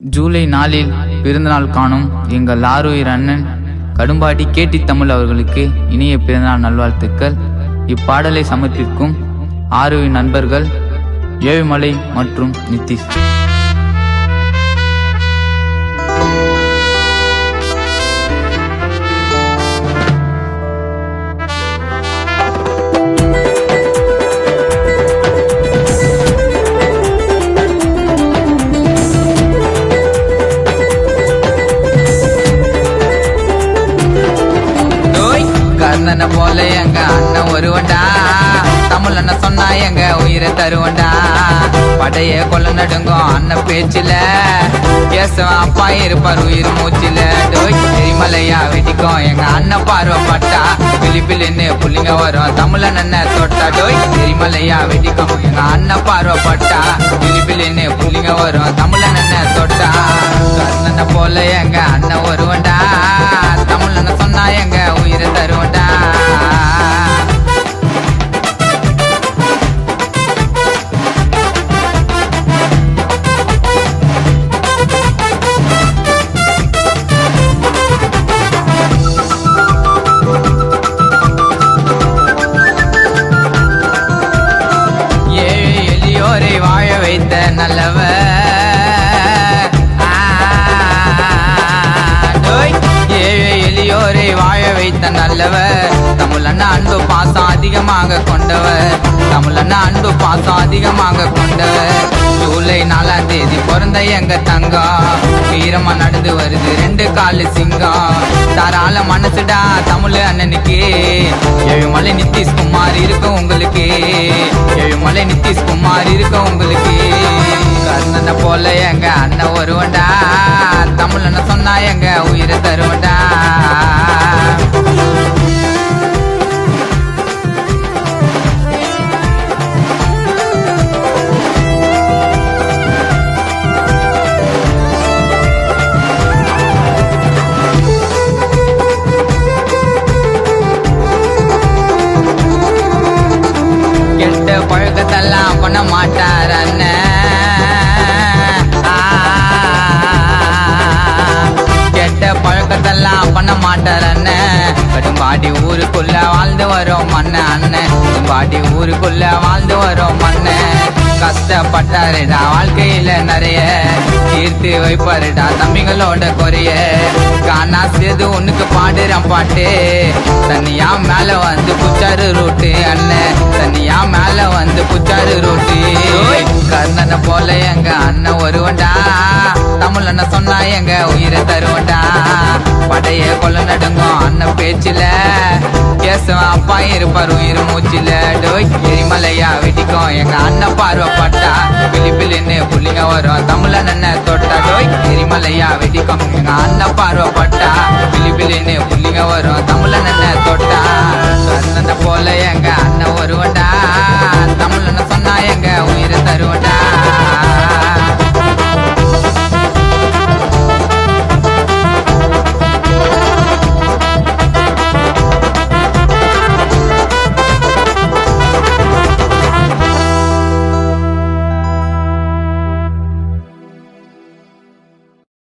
ஜூலை 4 பிறந்தநாள் காணும் எங்கள் ஆருயிர் அண்ணன் கடும்பாடி கேட்டி தமிழ் அவர்களுக்கு இனிய பிறந்தநாள் நல்வாழ்த்துக்கள். இப்பாடலை சமர்ப்பிக்கும் ஆருயிர் நண்பர்கள் ஏழுமலை மற்றும் நிதிஷ். கர்ணனை போல எங்க அண்ணன் ஒருவன்டா, தமிழ் அண்ணன் சொன்னா எங்க உயிரை தருவன்டா. படைய கொள்ள நடுங்கும் அண்ணன் பேச்சில, பேசுவான் அப்பா இருப்பார் உயிர் மூச்சில. எரிமலையா வெடிக்கும் எங்க அண்ணன் பார்வைப்பட்டா, பிலிப்பிலின்னு புள்ளிங்க வரும் தமிழ் அண்ணன் தொட்டா. எரிமலையா வெடிக்கும் எங்க அண்ணன் பார்வைப்பட்டா, பிலிப்பிலின்னு புள்ளிங்க வரும் தமிழ் அண்ணன் தொட்டா. கர்ணனை போல எங்க அண்ணன் ஒருவன்டா, தமிழ் அண்ணன் சொன்னா எங்க உயிரை தருவன்டா. ஏழு எளியோரை வாழ வைத்த நல்லவர், ஏழு எளியோரை வாழ வைத்த நல்லவர். தமிழண்ணா அன்பு பாசம் அதிகமாக கொண்டவர், தமிழண்ணா அன்பு பாசம் அதிகமாக கொண்டவர். ஜூலை 4 பிறந்த எங்க தங்கம், வீரமா நடந்து வருது 2 காலு சிங்கம். தாராள மனசுடா தமிழ் அண்ணனுக்கு, ஏழுமலை நிதிஷ்குமார் இருக்கும் உங்களுக்கு, ஏழுமலை நிதிஷ்குமார் இருக்கும் உங்களுக்கு. கர்ணனை போல எங்க அண்ணன் ஒருவன்டா, தமிழ் அண்ணன் சொன்னா எங்க உயிரை தருவன்டா. கெட்ட பழக்கத்தெல்லாம் பண்ண மாட்டார் அண்ணன், கெட்ட பழக்கத்தெல்லாம் பண்ண மாட்டார் அண்ணன். கடும்பாடி ஊருக்குள்ள வாழ்ந்து வரோம் மண்ண அண்ணன், கடும்பாடி ஊருக்குள்ள வாழ்ந்து வரோம் மண்ணன். கஷ்டப்பட்டாருடா வாழ்க்கையில நிறைய, தீர்த்து வைப்பாருடா தம்பிங்களோட குறைய. காணா சேது உனக்கு பாடுறான் பாட்டு, தனியா மேல வந்து புச்சாரு ரூட்டு அண்ணன், தனியா மேல வந்து புச்சாரு ரூட்டு. கர்ணனை போல எங்க அண்ணன் ஒருவன்டா, தமிழ் அண்ணன் சொன்னா எங்க உயிரை தருவன்டா. படைய கொள்ள நடுங்கும் அண்ணன் பேச்சில, பேசுவான் அப்பா இருப்பார் உயிர் மூச்சில. எரிமலையா வெடிக்கும் எங்க அண்ணன் பார்வைப்பட்டா, பிலிப்பிலின்னு புள்ளிங்க வரும் தமிழ் அண்ணன் தொட்டா. எரிமலையா வெடிக்கும் எங்க அண்ணன் பார்வைப்பட்டா, பிலிப்பிலின்னு புள்ளிங்க வரும் தமிழ் அண்ணன்